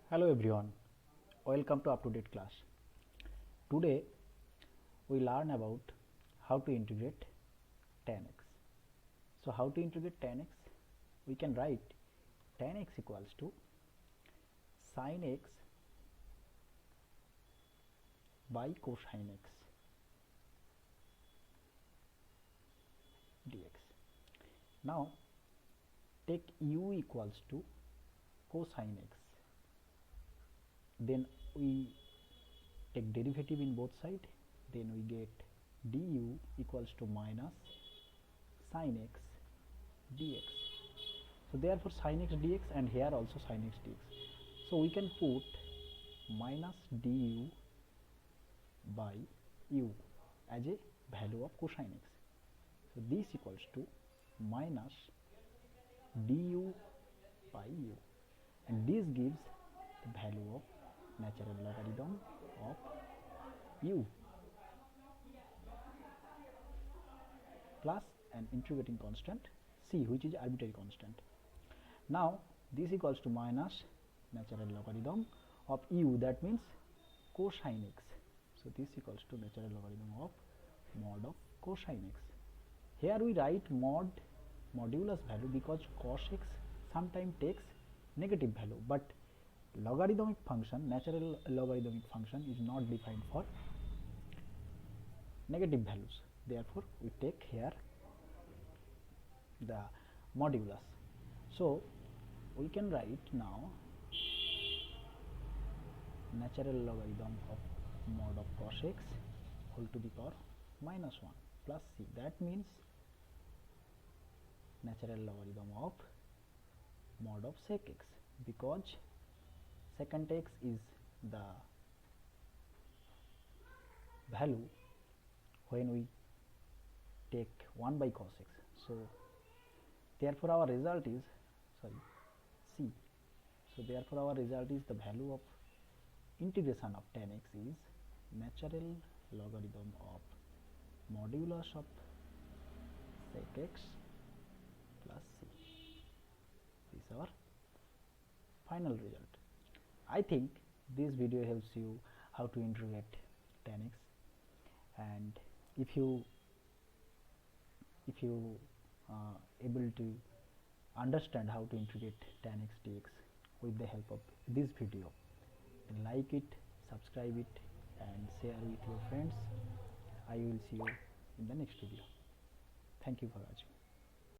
Hello everyone, welcome to up-to-date class. Today we learn about how to integrate tan x. So how to integrate tan x? We can write tan x equals to sin x by cosine x dx. Now take u equals to cosine x, then we take derivative in both sides, then we get du equals to minus sin x dx. So therefore sin x dx, and here also sin x dx. So we can put minus du by u as a value of cosine x. So this equals to minus du by u, and this gives the value of natural logarithm of u plus an integrating constant c, which is arbitrary constant. Now this equals to minus natural logarithm of u, that means cosine x. So this equals to natural logarithm of mod of cosine x. Here we write modulus value because cos x sometimes takes negative value, but logarithmic function, natural logarithmic function, is not defined for negative values. Therefore we take here the modulus. So we can write now natural logarithm of mod of cos x whole to the power minus 1 plus c. That means natural logarithm of mod of sec x, because secant x is the value when we take 1 by cos x. So therefore our result is c. So therefore our result is the value of integration of tan x is natural logarithm of modulus of sec x plus c. This is our final result. I think this video helps you how to integrate tan x, and if you able to understand how to integrate tan x dx with the help of this video, then like it, subscribe it, and share with your friends. I will see you in the next video. Thank you for watching.